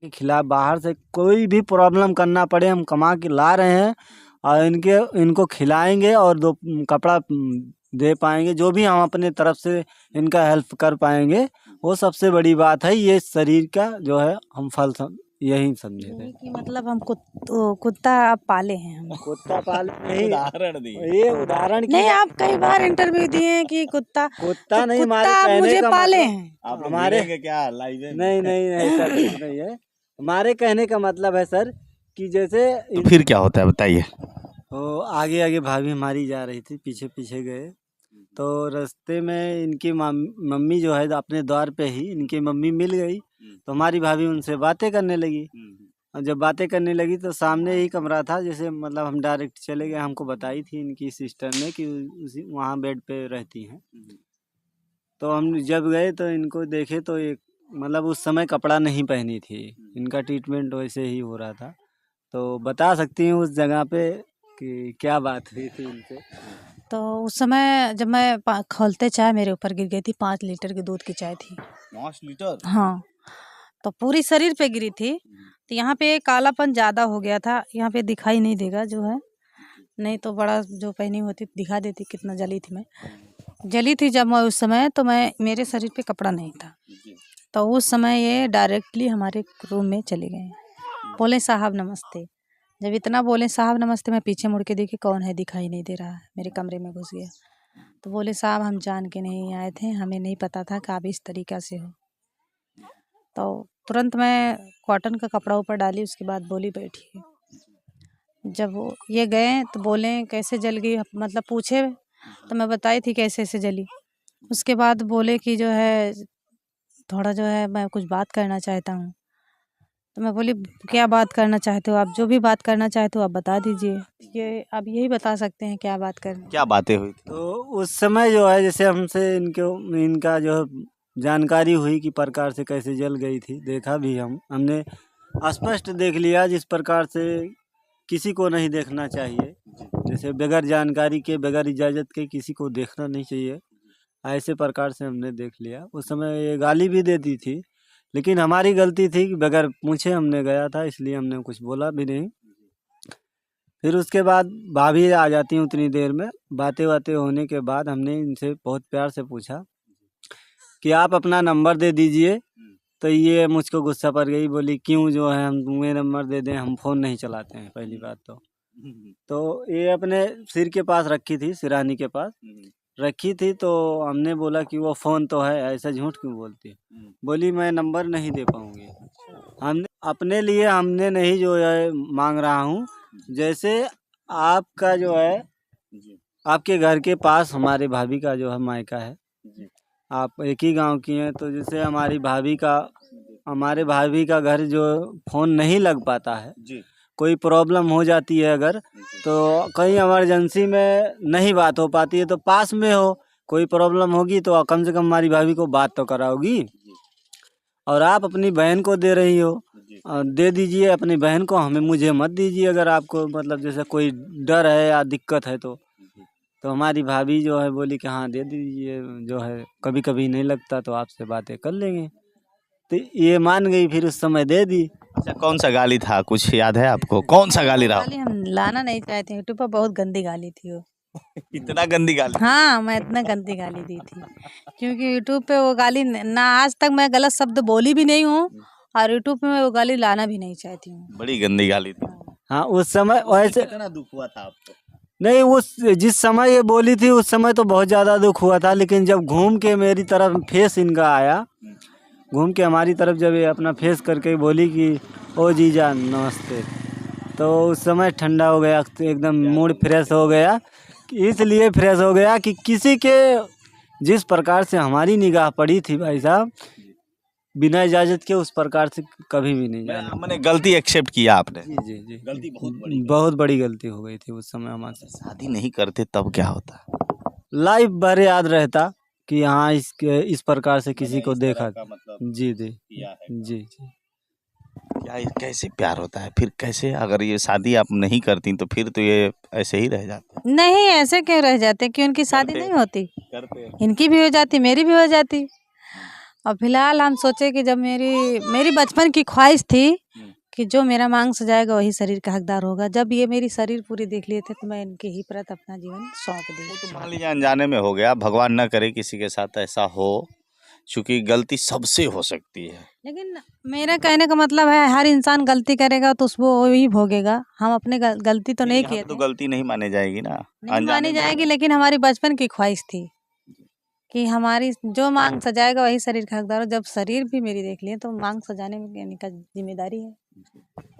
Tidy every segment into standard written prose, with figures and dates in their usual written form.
के खिलाफ बाहर से कोई भी प्रॉब्लम करना पड़े, हम कमा के ला रहे हैं और इनको खिलाएंगे और दो कपड़ा दे पाएंगे, जो भी हम अपने तरफ से इनका हेल्प कर पाएंगे वो सबसे बड़ी बात है। ये शरीर का जो है हम फल यही समझे थे कि मतलब हम कुत्ता आप पाले हैं। हम कुत्ता पाले नहीं, उदाहरण दिए। ये उदाहरण नहीं, आप कई बार इंटरव्यू दिए हैं कि कुत्ता कुत्ता नहीं, कुत्ता हमारे आप कहने मुझे का पाले मतलब हैं। आप लोग हमारे मिलेंगे क्या लाइव में? नहीं ऐसा कुछ नहीं है। हमारे कहने का मतलब है सर कि जैसे तो फिर क्या होता है बताइए। तो आगे आगे भाभी हमारी जा रही थी, पीछे पीछे गए तो रास्ते में इनकी मम्मी जो है अपने द्वार पे ही इनकी मम्मी मिल गई, तो हमारी भाभी उनसे बातें करने लगी। और जब बातें करने लगी तो सामने ही कमरा था, जैसे मतलब हम डायरेक्ट चले गए, हमको बताई थी इनकी सिस्टर ने कि वहाँ बेड पे रहती हैं। तो हम जब गए तो इनको देखे तो एक मतलब उस समय कपड़ा नहीं पहनी थी, इनका ट्रीटमेंट वैसे ही हो रहा था। तो बता सकती हूँ उस जगह पे कि क्या बात हुई थी इनसे? तो उस समय जब मैं खोलते चाय मेरे ऊपर गिर गई थी, 5 लीटर की दूध की चाय थी। 5 लीटर? हाँ, तो पूरी शरीर पे गिरी थी। तो यहाँ पे कालापन ज़्यादा हो गया था, यहाँ पे दिखाई नहीं देगा जो है, नहीं तो बड़ा जो पहनी होती दिखा देती कितना जली थी मैं। जली थी जब मैं उस समय, तो मेरे शरीर पे कपड़ा नहीं था। तो उस समय ये डायरेक्टली हमारे रूम में चले गए, बोले साहब नमस्ते। जब इतना बोले साहब नमस्ते, मैं पीछे मुड़ के देखी कौन है, दिखाई नहीं दे रहा है, मेरे कमरे में घुस गया। तो बोले साहब हम जान के नहीं आए थे, हमें नहीं पता था कि आप इस तरीक़ा से हो। तो तुरंत मैं कॉटन का कपड़ा ऊपर डाली, उसके बाद बोली बैठिए। जब वो ये गए तो बोले कैसे जल गई, मतलब पूछे तो मैं बताई थी कैसे ऐसे जली। उसके बाद बोले कि जो है थोड़ा जो है मैं कुछ बात करना चाहता हूँ। तो मैं बोली क्या बात करना चाहते हो आप? जो भी बात करना चाहते हो आप बता दीजिए। ये आप यही बता सकते हैं क्या बात करनी। क्या बातें हुई थी? तो उस समय जो है जैसे हमसे इनका जो जानकारी हुई कि प्रकार से कैसे जल गई थी, देखा भी हमने स्पष्ट देख लिया जिस प्रकार से किसी को नहीं देखना चाहिए। जैसे बगैर जानकारी के, बगैर इजाज़त के किसी को देखना नहीं चाहिए, ऐसे प्रकार से हमने देख लिया। उस समय ये गाली भी देती थी, लेकिन हमारी गलती थी कि बगैर पूछे हमने गया था, इसलिए हमने कुछ बोला भी नहीं। फिर उसके बाद भाभी आ जाती हैं उतनी देर में। बातें होने के बाद हमने इनसे बहुत प्यार से पूछा कि आप अपना नंबर दे दीजिए। तो ये मुझको गुस्सा पड़ गई, बोली क्यों जो है हम तुम्हें नंबर दे दें, हम फ़ोन नहीं चलाते हैं पहली बात तो ये अपने सिर के पास रखी थी, सिरानी के पास रखी थी। तो हमने बोला कि वो फ़ोन तो है, ऐसा झूठ क्यों बोलती है? बोली मैं नंबर नहीं दे पाऊँगी। हमने अपने लिए हमने नहीं जो है मांग रहा हूँ, जैसे आपका जो है आपके घर के पास हमारे भाभी का जो है मायका है, आप एक ही गांव की हैं, तो जैसे हमारे भाभी का घर जो फ़ोन नहीं लग पाता है, कोई प्रॉब्लम हो जाती है अगर, तो कहीं इमरजेंसी में नहीं बात हो पाती है, तो पास में हो कोई प्रॉब्लम होगी तो कम से कम हमारी भाभी को बात तो कराओगी। और आप अपनी बहन को दे रही हो, दे दीजिए अपनी बहन को, मुझे मत दीजिए अगर आपको मतलब जैसे कोई डर है या दिक्कत है तो। हमारी भाभी जो है बोली कि हाँ दे दीजिए, जो है कभी कभी नहीं लगता तो आपसे बातें कर लेंगे। तो ये मान गई, फिर उस समय दे दी। अच्छा, कौन सा गाली था, कुछ याद है आपको? कौन सा गाली रहा? गाली हम लाना नहीं चाहते, यूट्यूब पर बहुत गंदी गाली थी वो। इतना गंदी गाली? हाँ, मैं इतना गंदी गाली दी थी, क्योंकि यूट्यूब पे वो गाली ना, आज तक मैं गलत शब्द बोली भी नहीं हूँ और यूट्यूब पे मैं वो गाली लाना भी नहीं चाहती हूँ। बड़ी गंदी गाली थी। हाँ, उस समय वैसे कितना दुख हुआ था आपको? नहीं, उस जिस समय ये बोली थी उस समय तो बहुत ज़्यादा दुख हुआ था, लेकिन जब घूम के मेरी तरफ फेस इनका आया, घूम के हमारी तरफ जब ये अपना फेस करके बोली कि ओ जीजा नमस्ते, तो उस समय ठंडा हो गया, एकदम मूड फ्रेश हो गया। इसलिए फ्रेश हो गया कि किसी के जिस प्रकार से हमारी निगाह पड़ी थी भाई साहब, बिना इजाज़त के उस प्रकार से कभी भी नहीं जाना। मैंने गलती एक्सेप्ट किया आपने? जी गलती बहुत बड़ी गलती हो गई थी उस समय हमारे से। शादी नहीं करते तब क्या होता? लाइफ भर याद रहता कि हाँ इस प्रकार से किसी को देखा। मतलब जी जी क्या कैसे प्यार होता है फिर? कैसे अगर ये शादी आप नहीं करती तो फिर तो ये ऐसे ही रह जाते? नहीं, ऐसे क्यों रह जाते कि उनकी शादी नहीं होती? करते इनकी भी हो जाती, मेरी भी हो जाती। और फिलहाल हम सोचे कि जब मेरी मेरी बचपन की ख्वाहिश थी कि जो मेरा मांग सजाएगा वही शरीर का हकदार होगा। जब ये मेरी शरीर पूरी देख लिए थे तो मैं इनके ही प्रति अपना जीवन सौंप दी। वो तो मान लीजिए अनजाने में हो गया, भगवान ना करे किसी के साथ ऐसा हो, क्योंकि गलती सबसे हो सकती है। लेकिन मेरा कहने का मतलब है हर इंसान गलती करेगा तो उसको वही भोगेगा। हम अपने गलती तो नहीं यहाँ किए पे तो थे, गलती नहीं माने जाएगी ना, नहीं अनजाने मानी में हो जाएगी, गया। लेकिन हमारी बचपन की ख्वाहिश थी कि हमारी जो मांग सजाएगा वही शरीर का हकदार हो। जब शरीर भी मेरी देख लिए तो मांग सजाने में इनका जिम्मेदारी है।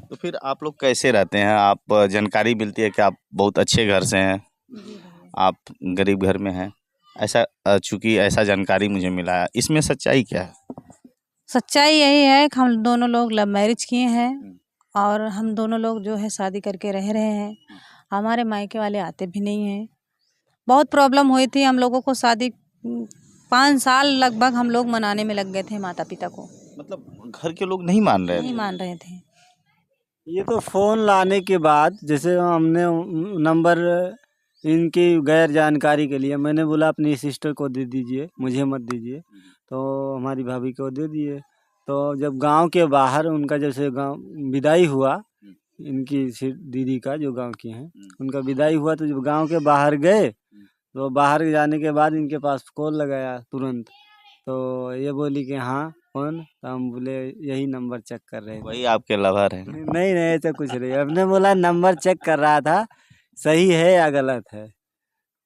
तो फिर आप लोग कैसे रहते हैं? आप जानकारी मिलती है कि आप बहुत अच्छे घर से हैं, आप गरीब घर में हैं, ऐसा चूंकि ऐसा जानकारी मुझे मिला है, इसमें सच्चाई क्या है? सच्चाई यही है कि हम दोनों लोग लव मैरिज किए हैं और हम दोनों लोग जो है शादी करके रह रहे हैं। हमारे मायके वाले आते भी नहीं हैं। बहुत प्रॉब्लम हुई थी हम लोगों को शादी 5 साल लगभग हम लोग मनाने में लग गए थे माता पिता को। मतलब घर के लोग नहीं मान रहे नहीं थे? मान रहे थे। ये तो फ़ोन लाने के बाद जैसे हमने नंबर इनकी गैर जानकारी के लिए मैंने बोला अपनी सिस्टर को दे दीजिए, मुझे मत दीजिए, तो हमारी भाभी को दे दिए। तो जब गांव के बाहर उनका जैसे गांव विदाई हुआ, इनकी दीदी का जो गांव की हैं उनका विदाई हुआ, तो जब गांव के बाहर गए तो बाहर जाने के बाद इनके पास कॉल लगाया तुरंत, तो ये बोली कि हाँ कौन, तो हम बोले यही नंबर चेक कर रहे थे। वही आपके लवर है? नहीं नहीं ऐसा कुछ नहीं, हमने बोला नंबर चेक कर रहा था सही है या गलत है,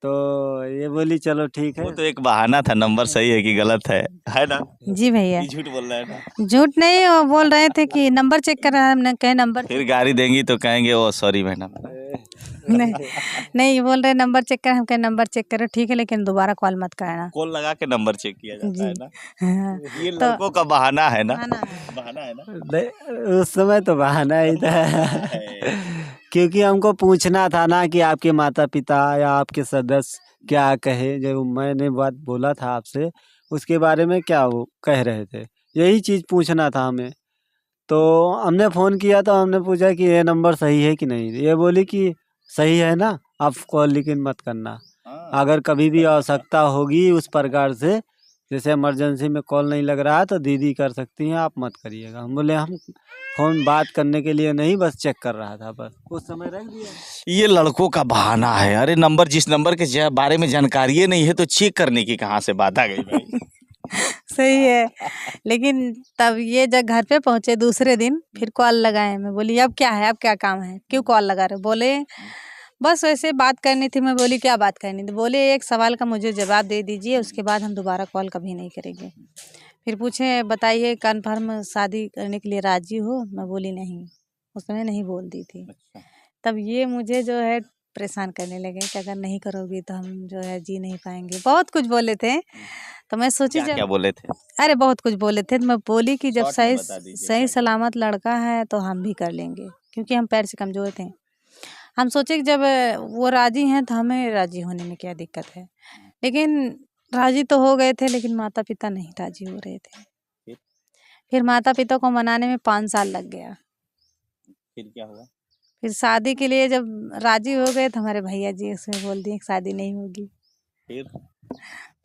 तो ये बोली चलो ठीक वो है। तो एक बहाना था, नंबर सही है कि गलत है ना? जी भैया, ये झूठ बोल रहा है ना? झूठ नहीं, वो बोल रहे थे कि नंबर चेक कर रहा है। हमने कहे नंबर फिर गाड़ी देंगी तो कहेंगे ओ सॉरी मैडम। नहीं नहीं, बोल रहे नंबर चेक कर। हम कहे नंबर चेक करो ठीक है, लेकिन दोबारा कॉल मत करना। कॉल लगा के नंबर चेक किया जाता है जी ना? हाँ, ये तो लड़कों का बहाना है ना? बहाना है। बहाना है ना? नहीं, उस समय तो बहाना ही था है। क्योंकि हमको पूछना था ना कि आपके माता पिता या आपके सदस्य क्या कहे, जब मैंने बात बोला था आपसे उसके बारे में क्या वो कह रहे थे, यही चीज़ पूछना था हमें। तो हमने फ़ोन किया तो हमने पूछा कि ये नंबर सही है कि नहीं, ये बोली कि सही है ना, आप कॉल लेकिन मत करना, हाँ, अगर कभी भी आवश्यकता होगी उस प्रकार से, जैसे इमरजेंसी में कॉल नहीं लग रहा है तो दीदी कर सकती हैं, आप मत करिएगा। हम बोले हम फ़ोन बात करने के लिए नहीं, बस चेक कर रहा था, बस उस समय रख दिया। ये लड़कों का बहाना है। अरे नंबर, जिस नंबर के बारे में जानकारी नहीं है तो चेक करने की कहाँ से बात आ गई भाई? सही है। लेकिन तब ये जब घर पे पहुंचे दूसरे दिन फिर कॉल लगाए। मैं बोली अब क्या है, अब क्या काम है, क्यों कॉल लगा रहे? बोले बस वैसे बात करनी थी। मैं बोली क्या बात करनी थी? बोले एक सवाल का मुझे जवाब दे दीजिए, उसके बाद हम दोबारा कॉल कभी नहीं करेंगे। फिर पूछे बताइए कन्फर्म शादी करने के लिए राजी हो? मैं बोली नहीं, उसने नहीं बोल दी थी। तब ये मुझे जो है परेशान करने लगे कि अगर नहीं करोगी तो हम जो है जी नहीं पाएंगे। बहुत कुछ बोले थे। तो मैं सोची क्या जब बोले थे? अरे बहुत कुछ बोले थे। तो मैं बोली कि जब शॉर्ट में सही बता दीजिए सही क्या सलामत लड़का है तो हम भी कर लेंगे, क्योंकि हम पैर से कमज़ोर थे। हम सोचे कि जब वो राज़ी हैं तो हमें राज़ी होने में क्या दिक्कत है। लेकिन राज़ी तो हो गए थे, लेकिन माता पिता नहीं राज़ी हो रहे थे। फिर माता पिता को मनाने में 5 साल लग गया। फिर क्या हुआ? फिर शादी के लिए जब राज़ी हो गए तो हमारे भैया जी उसमें बोल दिए कि शादी नहीं होगी।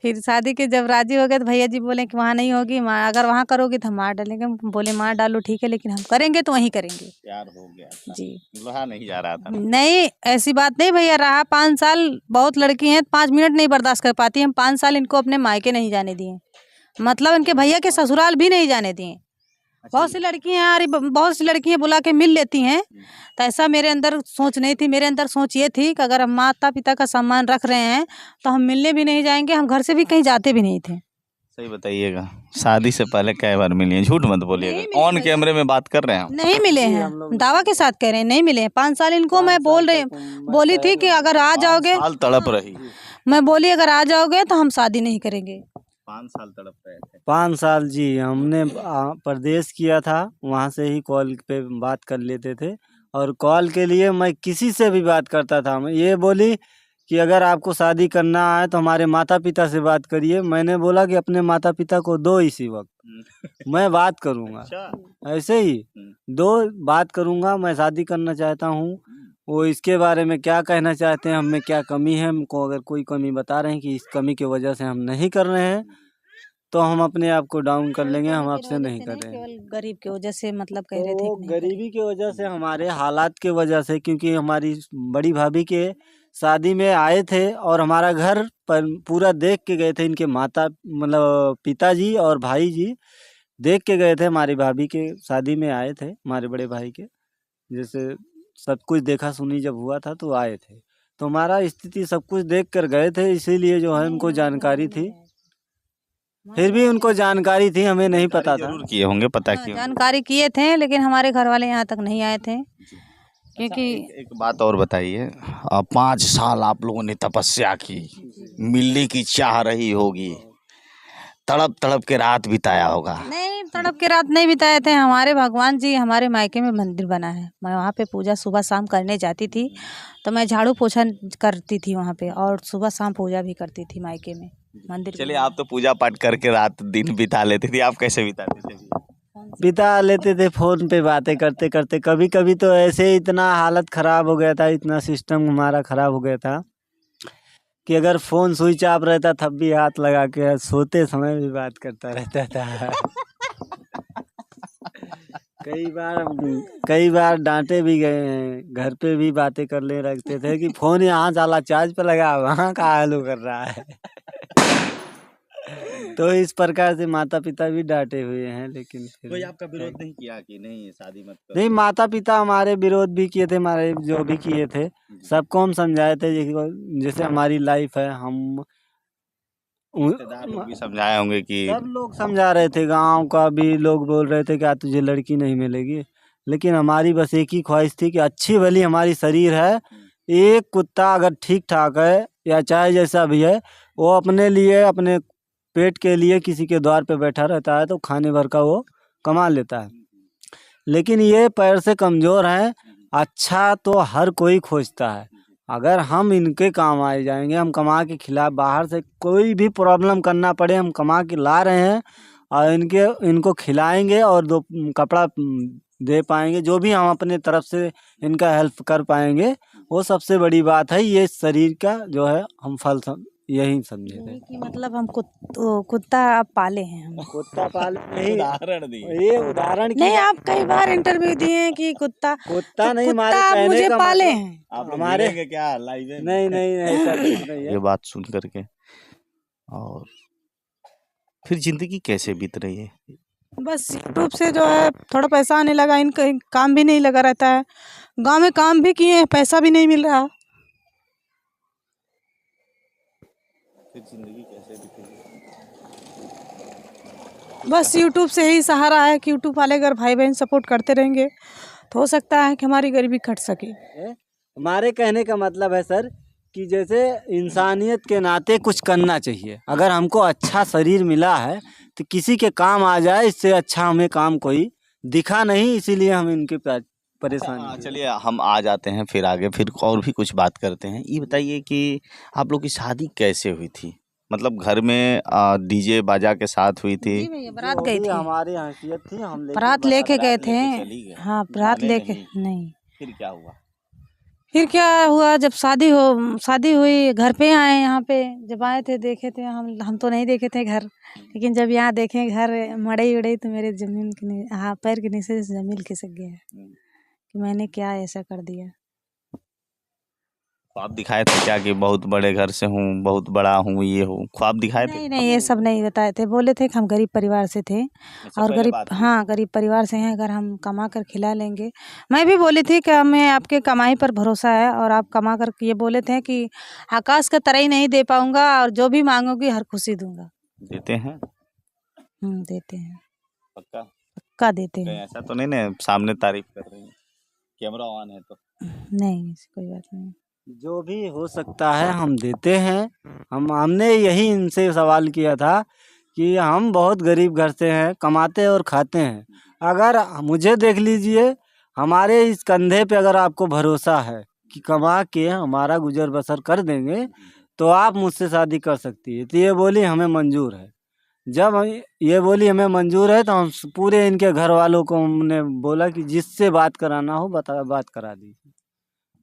फिर शादी के जब राज़ी हो गए तो भैया जी बोले कि वहाँ नहीं होगी, अगर वहाँ करोगी तो हम मार डालेंगे। हम बोले मार डालो ठीक है, लेकिन हम करेंगे तो वहीं करेंगे। प्यार हो गया था, जी रहा नहीं जा रहा था। नहीं, ऐसी बात नहीं भैया, रहा 5 साल। बहुत लड़की हैं 5 मिनट नहीं बर्दाश्त कर पाती। हम 5 साल इनको अपने मायके नहीं जाने दिए, मतलब इनके भैया के ससुराल भी नहीं जाने दिए। बहुत सी लड़कियां यार, बहुत सी लड़कियां बुला के मिल लेती हैं, तो ऐसा मेरे अंदर सोच नहीं थी। मेरे अंदर सोच ये थी कि अगर हम माता पिता का सम्मान रख रहे हैं तो हम मिलने भी नहीं जाएंगे, हम घर से भी कहीं जाते भी नहीं थे। सही बताइएगा, शादी से पहले कई बार मिली हैं? झूठ मत बोलिएगा, ऑन कैमरे में बात कर रहे हैं हम। नहीं मिले हैं, दावा के साथ कह रहे हैं नहीं मिले हैं। 5 साल इनको मैं बोली थी कि अगर आ जाओगे, साल तड़प रही, मैं बोली अगर आ जाओगे तो हम शादी नहीं करेंगे। 5 साल तड़प रहे थे। 5 साल जी, हमने प्रदेश किया था, वहाँ से ही कॉल पे बात कर लेते थे, और कॉल के लिए मैं किसी से भी बात करता था। मैं ये बोली कि अगर आपको शादी करना है तो हमारे माता पिता से बात करिए। मैंने बोला कि अपने माता पिता को दो इसी वक्त, मैं बात करूँगा। अच्छा। ऐसे ही दो, बात करूँगा, मैं शादी करना चाहता हूँ। वो इसके बारे में क्या कहना चाहते हैं, हमें क्या कमी है, हमको अगर कोई कमी बता रहे हैं कि इस कमी की वजह से हम नहीं कर रहे हैं तो हम अपने आप को डाउन कर लेंगे, हम लेकिन आपसे वो नहीं जैसे कर रहे हैं। केवल गरीब की वजह से मतलब कह रहे थे वो कि नहीं गरीबी की वजह से, हमारे हालात की वजह से, क्योंकि हमारी बड़ी भाभी के शादी में आए थे और हमारा घर पर पूरा देख के गए थे। इनके माता मतलब पिताजी और भाई जी देख के गए थे, हमारी भाभी के शादी में आए थे, हमारे बड़े भाई के। जैसे सब कुछ देखा सुनी जब हुआ था तो आए थे, तो हमारा स्थिति सब कुछ देख कर गए थे, इसीलिए जो है नहीं, उनको वहाँ पे जानकारी नहीं थी। गए। वहाँ फिर पे भी नहीं उनको गए। जानकारी थी, हमें नहीं पता था। जरूर किए होंगे, पता हाँ, किए होंगे। जानकारी किए थे लेकिन हमारे घर वाले यहाँ तक नहीं आए थे अच्छा, क्योंकि एक बात और बताइए, 5 साल आप लोगों ने तपस्या की, मिलने की चाह रही होगी, तड़प तड़प के रात बिताया होगा। नहीं, तड़प के रात नहीं बिताए थे। हमारे भगवान जी, हमारे मायके में मंदिर बना है, मैं वहाँ पे पूजा सुबह शाम करने जाती थी। तो मैं झाड़ू पोछा करती थी वहाँ पे और सुबह शाम पूजा भी करती थी मायके में, मंदिर चलिए, में। आप तो पूजा पाठ करके रात दिन बिता लेती थी, आप कैसे बिताते थे? बिता लेते थे फ़ोन पे बातें करते करते। कभी कभी तो ऐसे इतना हालत ख़राब हो गया था, इतना सिस्टम हमारा ख़राब हो गया था कि अगर फ़ोन स्विच ऑफ रहता तब भी हाथ लगा के सोते समय भी बात करता रहता था। कई बार डांटे भी गए हैं, घर पे भी बातें कर ले रखते थे कि फ़ोन यहाँ साला चार्ज पे लगा, वहाँ का हालू कर रहा है। तो इस प्रकार से माता पिता भी डांटे हुए हैं, लेकिन फिर कोई आपका विरोध नहीं किया कि नहीं शादी मत करो? नहीं, माता पिता हमारे विरोध भी किए थे, हमारे जो भी किए थे सबको हम समझाए थे। जैसे हमारी लाइफ है, हम रिश्तेदार लोग भी समझाए होंगे कि सब लोग समझा रहे थे, गांव का भी लोग बोल रहे थे कि तुझे लड़की नहीं मिलेगी, लेकिन हमारी बस एक ही ख्वाहिश थी कि अच्छी भली हमारी शरीर है। एक कुत्ता अगर ठीक ठाक है या चाहे जैसा भी है, वो अपने लिए, अपने पेट के लिए किसी के द्वार पे बैठा रहता है तो खाने भर का वो कमा लेता है। लेकिन ये पैर से कमज़ोर हैं, अच्छा तो हर कोई खोजता है। अगर हम इनके काम आए जाएंगे, हम कमा के खिला, बाहर से कोई भी प्रॉब्लम करना पड़े, हम कमा के ला रहे हैं और इनको खिलाएंगे और दो कपड़ा दे पाएंगे, जो भी हम अपने तरफ से इनका हेल्प कर पाएंगे, वो सबसे बड़ी बात है। ये शरीर का जो है हम फल यही समझे थे। यही कि मतलब हम कुत्ता आप पाले हैं हम। कुत्ता पाले नहीं, उदाहरण दिए। ये उदाहरण की नहीं, आप कई बार इंटरव्यू दिए हैं कि कुत्ता कुत्ता तो नहीं, हमारे कुत्ता आप कहने मुझे का पाले मतलब हैं। आप लोग हमारे मिलेंगे क्या लाइव में? नहीं नहीं ऐसा कुछ नहीं है। ये बात सुन करके और फिर जिंदगी कैसे बीत रही है? बस यूट्यूब से जो है थोड़ा पैसा आने लगा, इनका काम भी नहीं लगा रहता है, गांव में काम भी किए हैं, पैसा भी नहीं मिल रहा। फिर जिंदगी कैसे बीतेगी? बस यूट्यूब से ही सहारा है कि यूट्यूब वाले अगर भाई बहन सपोर्ट करते रहेंगे तो हो सकता है कि हमारी गरीबी घट सके। हमारे कहने का मतलब है सर कि जैसे इंसानियत के नाते कुछ करना चाहिए। अगर हमको अच्छा शरीर मिला है तो किसी के काम आ जाए, इससे अच्छा हमें काम कोई दिखा नहीं, इसीलिए हम इनके परेशानी। चलिए, हम आ जाते हैं फिर आगे, फिर और भी कुछ बात करते हैं। ये बताइए कि आप लोग की शादी कैसे हुई थी? मतलब घर में डीजे बाजा के साथ हुई थी? जी भैया, बारात गई थी, हमारी हैसियत थी, हम बारात लेके गए थे। चली गए? हाँ, बारात माने लेके नहीं? नहीं। फिर क्या हुआ? फिर क्या हुआ, जब शादी हुई, घर पे आए, यहाँ पे जब आए थे देखे थे हम तो नहीं देखे थे घर, लेकिन जब यहाँ देखे घर मड़ई उड़ई तो मेरे जमीन के हाँ पैर के नीचे से जमीन खिसक गया कि मैंने क्या ऐसा कर दिया। ख्वाब दिखाए थे क्या कि बहुत बड़े घर से हूँ, बहुत बड़ा हूँ, ये हूँ? ख्वाब दिखाए थे? नहीं नहीं, ये सब नहीं बताए थे, बोले थे कि हम गरीब परिवार से थे और पहले गरीब, बात हुई। हाँ गरीब परिवार से हैं, अगर हम कमा कर खिला लेंगे। मैं भी बोली थी कि हमें आपके कमाई पर भरोसा है और आप कमा कर, ये बोले थे कि आकाश का तरह ही नहीं दे पाऊंगा और जो भी मांगोगी हर खुशी दूंगा। देते हैं? देते हैं, पक्का? पक्का देते कहीं हैं। ऐसा तो नहीं ना सामने तारीफ कर रही हैं? कैमरा ऑन है तो। नहीं, ऐसी कोई बात नहीं। जो भी हो सकता है हम देते हैं। हमने यही इनसे सवाल किया था कि हम बहुत गरीब घर से हैं, कमाते और खाते हैं, अगर मुझे देख लीजिए, हमारे इस कंधे पे अगर आपको भरोसा है कि कमा के हमारा गुजर बसर कर देंगे तो आप मुझसे शादी कर सकती है। तो ये बोली हमें मंजूर है। जब ये बोली हमें मंजूर है तो हम पूरे इनके घर वालों को हमने बोला कि जिससे बात कराना हो बात करा दीजिए।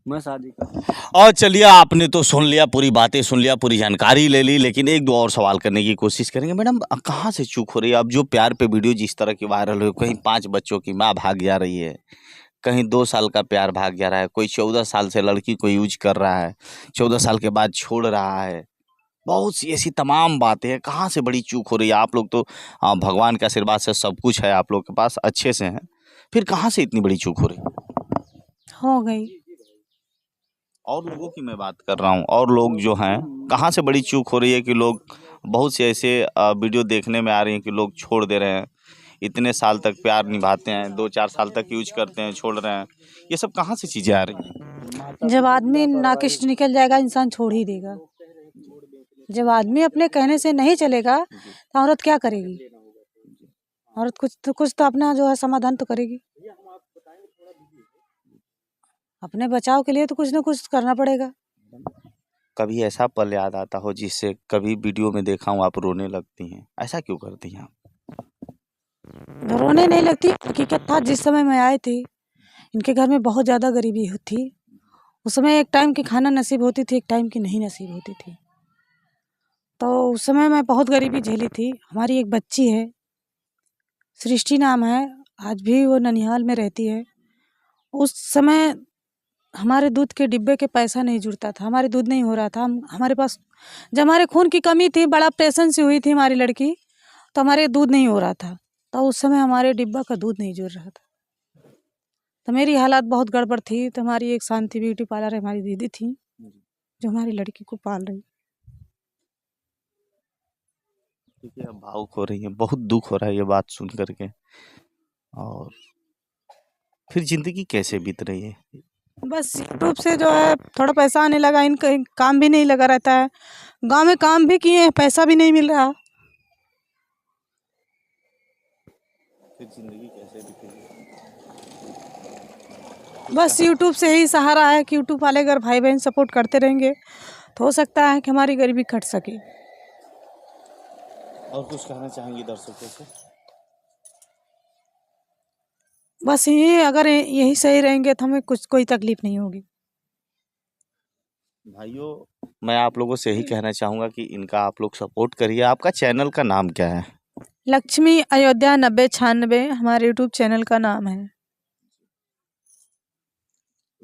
मैं शादी कर। और चलिए, आपने तो सुन लिया, पूरी बातें सुन लिया, पूरी जानकारी ले ली, लेकिन एक दो और सवाल करने की कोशिश करेंगे। मैडम, कहाँ से चूक हो रही है? अब जो प्यार पे वीडियो जिस तरह की वायरल हुई, कहीं 5 बच्चों की माँ भाग जा रही है, कहीं 2 साल का प्यार भाग जा रहा है, कोई 14 साल से लड़की को यूज कर रहा है, 14 साल के बाद छोड़ रहा है, बहुत सी ऐसी तमाम बातें हैं। कहाँ से बड़ी चूक हो रही है? आप लोग तो भगवान के आशीर्वाद से सब कुछ है आप लोग के पास, अच्छे से हैं, फिर कहाँ से इतनी बड़ी चूक हो रही है? हो गई। और लोगों की मैं बात कर रहा हूँ, और लोग जो हैं, कहाँ से बड़ी चूक हो रही है कि लोग बहुत से ऐसे वीडियो देखने में आ रही हैं कि लोग छोड़ दे रहे हैं, इतने साल तक प्यार निभाते हैं, 2-4 साल तक यूज करते हैं, छोड़ रहे हैं। ये सब कहाँ से चीज़ें आ रही हैं? जब आदमी नाकिश निकल जाएगा इंसान छोड़ ही देगा। जब आदमी अपने कहने से नहीं चलेगा तो औरत क्या करेगी? औरत कुछ तो अपना जो है समाधान तो करेगी। अपने बचाव के लिए तो कुछ ना कुछ करना पड़ेगा। कभी ऐसा पल याद आता हो जिससे कभी वीडियो में देखा हूँ आप रोने लगती हैं, ऐसा क्यों करती हैं आप? रोने नहीं लगती, हकीकत था जिस समय मैं आई थी इनके घर में बहुत ज़्यादा गरीबी थी। उस समय एक टाइम की खाना नसीब होती थी, एक टाइम की नहीं नसीब होती थी। तो उस समय मैं बहुत गरीबी झेली थी। हमारी एक बच्ची है, सृष्टि नाम है, आज भी वो ननिहाल में रहती है। उस समय हमारे दूध के डिब्बे के पैसा नहीं जुड़ता था, हमारे दूध नहीं हो रहा था। हमारे पास जब हमारे खून की कमी थी, बड़ा ऑपरेशन से हुई थी हमारी लड़की, तो हमारे दूध नहीं हो रहा था। तो उस समय हमारे डिब्बा का दूध नहीं जुड़ रहा था, तो मेरी हालात बहुत गड़बड़ थी। तो हमारी एक शांति ब्यूटी पार्लर हमारी दीदी थी जो हमारी लड़की को पाल रही। देखिए, अब भावुक हो रही है, बहुत दुख हो रहा है ये बात सुन करके। और फिर जिंदगी कैसे बीत रही है? बस यूट्यूब से जो है थोड़ा पैसा आने लगा, इनका काम भी नहीं लगा रहता है। गांव में काम भी किए हैं, पैसा भी नहीं मिल रहा। फिर जिंदगी कैसे बीतेगी? बस यूट्यूब से ही सहारा है कि यूट्यूब वाले अगर भाई बहन सपोर्ट करते रहेंगे तो हो सकता है कि हमारी गरीबी घट सके। और कुछ कहना चाहेंगी दर्शकों से? बस ये अगर यही सही रहेंगे तो हमें कुछ कोई तकलीफ नहीं होगी। भाइयों, मैं आप लोगों से यही कहना चाहूँगा कि इनका आप लोग सपोर्ट करिए। आपका चैनल का नाम क्या है? लक्ष्मी अयोध्या 9096 हमारे यूट्यूब चैनल का नाम है।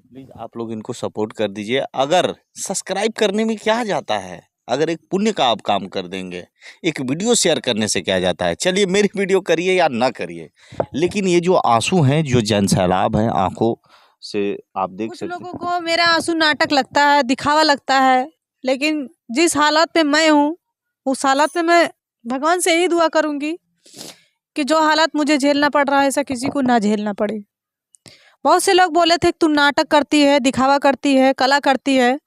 प्लीज़ आप लोग इनको सपोर्ट कर दीजिए। अगर सब्सक्राइब करने में क्या जाता है, अगर एक पुण्य का आप काम कर देंगे, एक वीडियो शेयर करने से क्या जाता है। चलिए, मेरी वीडियो करिए या ना करिए, लेकिन ये जो आंसू हैं, जो जन सैलाब हैं आंखों से, आप देख कुछ सकते हैं। लोगों को मेरा आंसू नाटक लगता है, दिखावा लगता है, लेकिन जिस हालत में मैं हूँ उस हालत में मैं भगवान से यही दुआ करूँगी कि जो हालात मुझे झेलना पड़ रहा है ऐसा किसी को ना झेलना पड़े। बहुत से लोग बोले थे तू नाटक करती है, दिखावा करती है, कला करती है,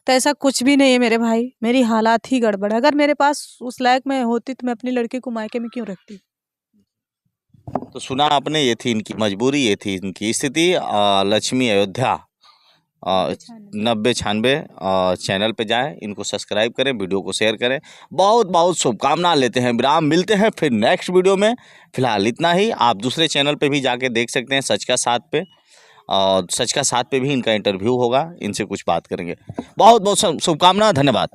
तो ऐसा कुछ भी नहीं है मेरे भाई। मेरी हालात ही गड़बड़ है। अगर मेरे पास उस लायक मैं होती तो मैं अपनी लड़की को मायके में क्यों रखती। तो सुना आपने, ये थी इनकी मजबूरी, ये थी इनकी स्थिति। लक्ष्मी अयोध्या 9096 चैनल पे जाएं, इनको सब्सक्राइब करें, वीडियो को शेयर करें। बहुत बहुत शुभकामनाएं लेते हैं, विराम, मिलते हैं फिर नेक्स्ट वीडियो में। फिलहाल इतना ही। आप दूसरे चैनल पे भी जाके देख सकते हैं, सच का साथ पे, और सच का साथ पे भी इनका इंटरव्यू होगा, इनसे कुछ बात करेंगे। बहुत बहुत शुभकामनाएं, धन्यवाद।